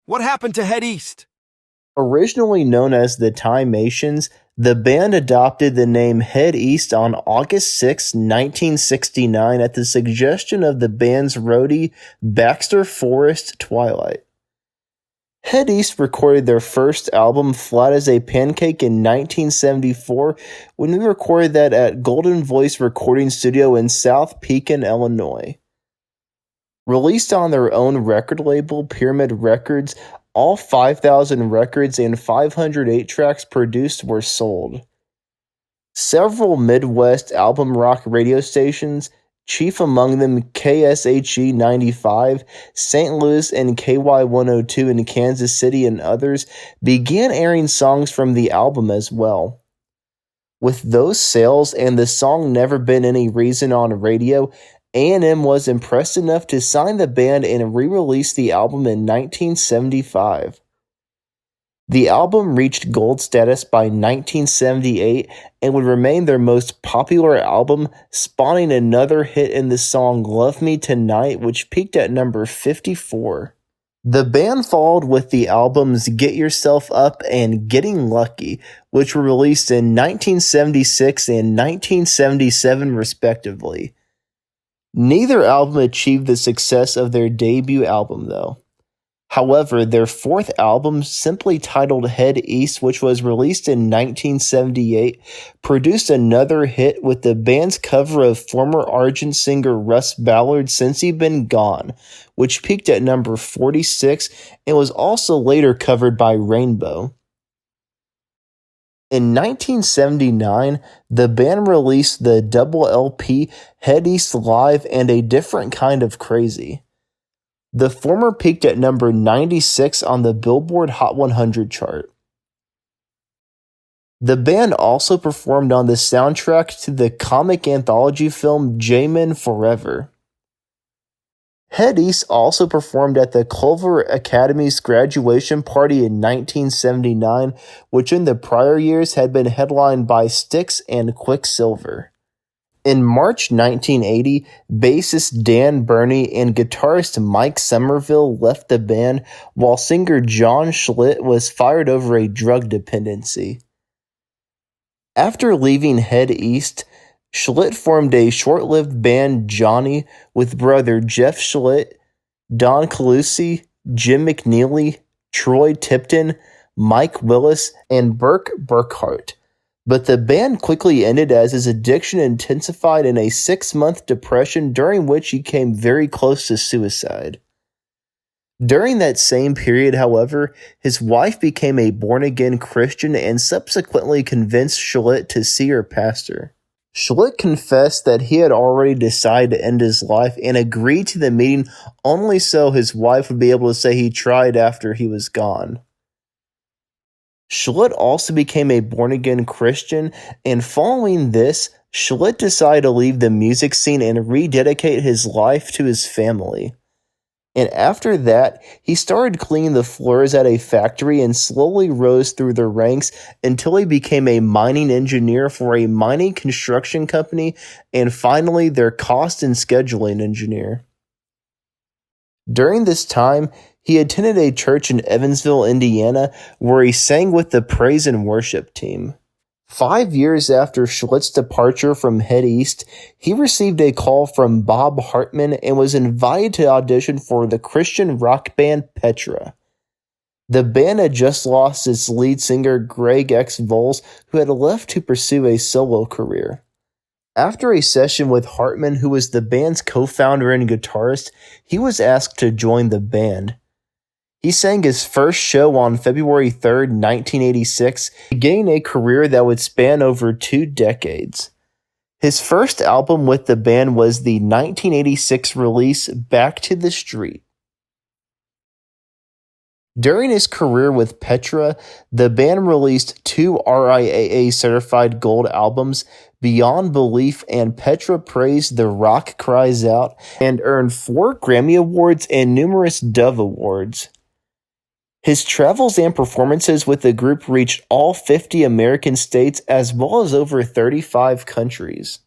What happened to Head East? Originally known as the Time-Mations, the band adopted the name Head East on August 6, 1969 at the suggestion of the band's roadie Baxter Forrest Twilight. Head East recorded their first album, Flat as a Pancake, in 1974 when we recorded that at Golden Voice Recording Studio in South Pekin, Illinois. Released on their own record label, Pyramid Records, all 5,000 records and 508 tracks produced were sold. Several Midwest album rock radio stations, chief among them KSHE 95, St. Louis, and KY 102 in Kansas City, and others, began airing songs from the album as well. With those sales and the song Never Been Any Reason on radio, A&M was impressed enough to sign the band and re-release the album in 1975. The album reached gold status by 1978 and would remain their most popular album, spawning another hit in the song Love Me Tonight, which peaked at number 54. The band followed with the albums Get Yourself Up and Getting Lucky, which were released in 1976 and 1977 respectively. Neither album achieved the success of their debut album, though. However, their fourth album, simply titled Head East, which was released in 1978, produced another hit with the band's cover of former Argent singer Russ Ballard, Since You've Been Gone, which peaked at number 46 and was also later covered by Rainbow. In 1979, the band released the double LP Head East Live and A Different Kind of Crazy. The former peaked at number 96 on the Billboard Hot 100 chart. The band also performed on the soundtrack to the comic anthology film J-Men Forever. Head East also performed at the Culver Academy's graduation party in 1979, which in the prior years had been headlined by Styx and Quicksilver. In March 1980, bassist Dan Burney and guitarist Mike Somerville left the band, while singer John Schlitt was fired over a drug dependency. After leaving Head East, Schlitt formed a short-lived band Johnny with brother Jeff Schlitt, Don Calusi, Jim McNeely, Troy Tipton, Mike Willis, and Burke Burkhart. But the band quickly ended as his addiction intensified in a 6-month depression during which he came very close to suicide. During that same period, however, his wife became a born-again Christian and subsequently convinced Schlitt to see her pastor. Schlitt confessed that he had already decided to end his life and agreed to the meeting only so his wife would be able to say he tried after he was gone. Schlitt also became a born-again Christian, and following this, Schlitt decided to leave the music scene and rededicate his life to his family. And after that, he started cleaning the floors at a factory and slowly rose through the ranks until he became a mining engineer for a mining construction company and finally their cost and scheduling engineer. During this time, he attended a church in Evansville, Indiana, where he sang with the praise and worship team. 5 years after Schlitt's departure from Head East, he received a call from Bob Hartman and was invited to audition for the Christian rock band Petra. The band had just lost its lead singer Greg X. Volz, who had left to pursue a solo career. After a session with Hartman, who was the band's co-founder and guitarist, he was asked to join the band. He sang his first show on February 3, 1986, beginning a career that would span over 2 decades. His first album with the band was the 1986 release Back to the Street. During his career with Petra, the band released 2 RIAA certified gold albums, Beyond Belief and Petra Praise The Rock Cries Out, and earned 4 Grammy Awards and numerous Dove Awards. His travels and performances with the group reached all 50 American states as well as over 35 countries.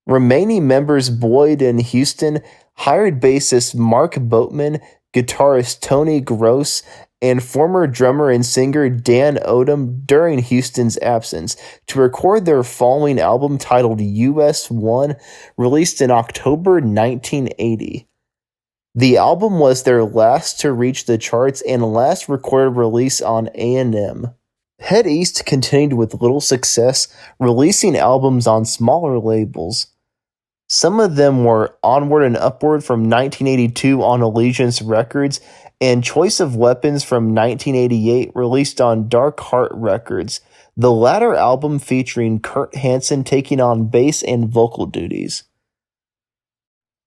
Remaining members Boyd and Houston hired bassist Mark Boatman, guitarist Tony Gross, and former drummer and singer Dan Odom during Houston's absence to record their following album titled US1, released in October 1980. The album was their last to reach the charts and last recorded release on A&M. Head East continued with little success, releasing albums on smaller labels. Some of them were Onward and Upward from 1982 on Allegiance Records and Choice of Weapons from 1988 released on Dark Heart Records, the latter album featuring Kurt Hansen taking on bass and vocal duties.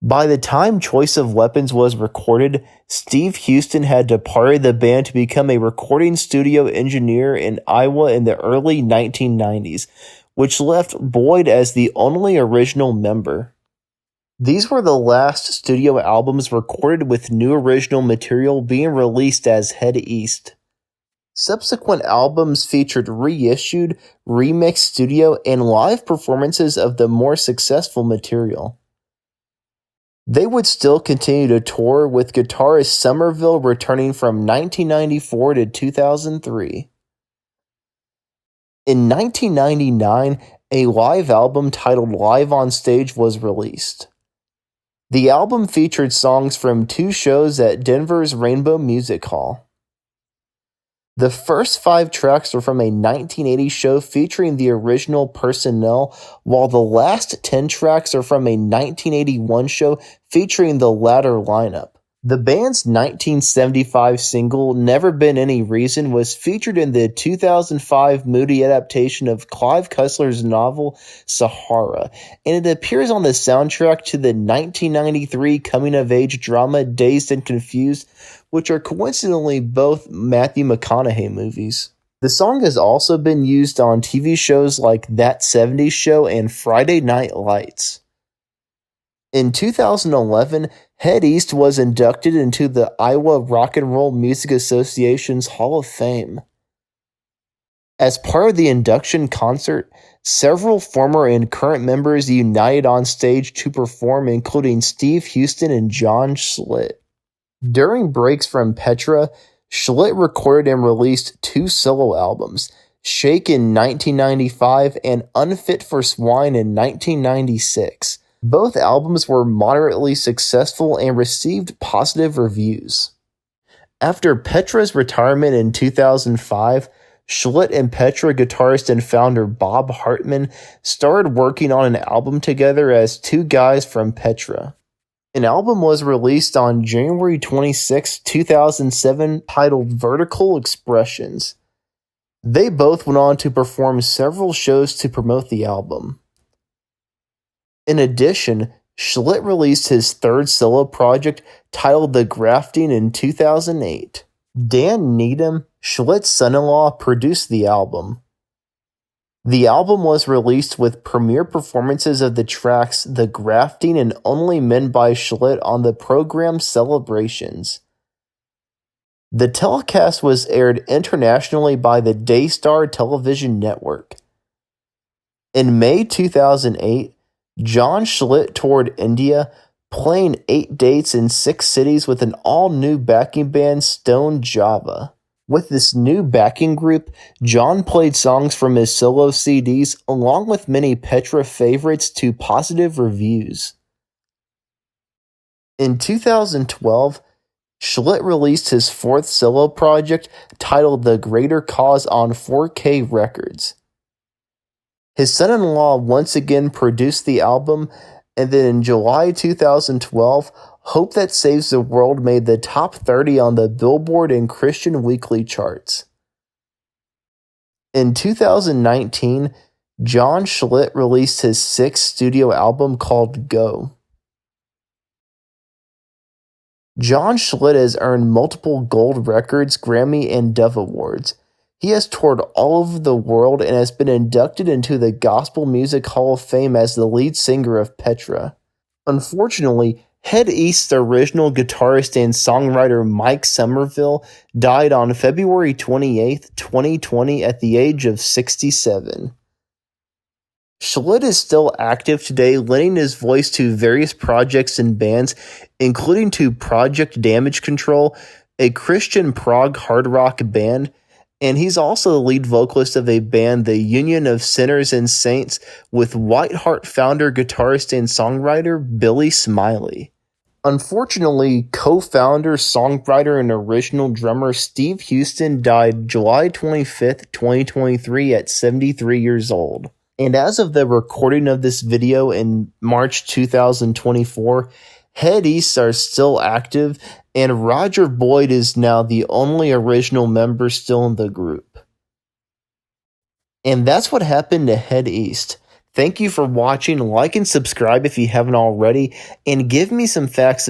By the time Choice of Weapons was recorded, Steve Houston had departed the band to become a recording studio engineer in Iowa in the early 1990s, which left Boyd as the only original member. These were the last studio albums recorded with new original material being released as Head East. Subsequent albums featured reissued, remixed studio, and live performances of the more successful material. They would still continue to tour, with guitarist Somerville returning from 1994 to 2003. In 1999, a live album titled Live on Stage was released. The album featured songs from 2 shows at Denver's Rainbow Music Hall. The first 5 tracks were from a 1980 show featuring the original personnel, while the last 10 tracks are from a 1981 show featuring the latter lineup. The band's 1975 single, Never Been Any Reason, was featured in the 2005 Moody adaptation of Clive Cussler's novel Sahara, and it appears on the soundtrack to the 1993 coming-of-age drama Dazed and Confused, which are coincidentally both Matthew McConaughey movies. The song has also been used on TV shows like That 70s Show and Friday Night Lights. In 2011, Head East was inducted into the Iowa Rock and Roll Music Association's Hall of Fame. As part of the induction concert, several former and current members united on stage to perform, including Steve Houston and John Schlitt. During breaks from Petra, Schlitt recorded and released 2 solo albums, Shake in 1995 and Unfit for Swine in 1996. Both albums were moderately successful and received positive reviews. After Petra's retirement in 2005, Schlitt and Petra guitarist and founder Bob Hartman started working on an album together as 2 guys from Petra. An album was released on January 26, 2007, titled Vertical Expressions. They both went on to perform several shows to promote the album. In addition, Schlitt released his 3rd solo project titled The Grafting in 2008. Dan Needham, Schlitt's son-in-law, produced the album. The album was released with premiere performances of the tracks The Grafting and Only Men by Schlitt on the program Celebrations. The telecast was aired internationally by the Daystar Television Network. In May 2008, John Schlitt toured India, playing 8 dates in 6 cities with an all-new backing band, Stone Java. With this new backing group, John played songs from his solo CDs along with many Petra favorites to positive reviews. In 2012, Schlitt released his 4th solo project titled The Greater Cause on 4K Records. His son-in-law once again produced the album, and then in July 2012, Hope That Saves the World made the top 30 on the Billboard and Christian Weekly charts. In 2019, John Schlitt released his 6th studio album called Go. John Schlitt has earned multiple gold records, Grammy, and Dove Awards. He has toured all over the world and has been inducted into the Gospel Music Hall of Fame as the lead singer of Petra. Unfortunately, Head East's original guitarist and songwriter Mike Somerville died on February 28, 2020 at the age of 67. Schlitt is still active today, lending his voice to various projects and bands, including to Project Damage Control, a Christian prog hard rock band, and he's also the lead vocalist of a band, the Union of Sinners and Saints, with Whiteheart founder, guitarist, and songwriter Billy Smiley. Unfortunately, co-founder, songwriter, and original drummer Steve Houston died July 25th, 2023 at 73 years old. And as of the recording of this video in March 2024, Head East are still active, and Roger Boyd is now the only original member still in the group. And that's what happened to Head East. Thank you for watching. Like and subscribe if you haven't already, and give me some facts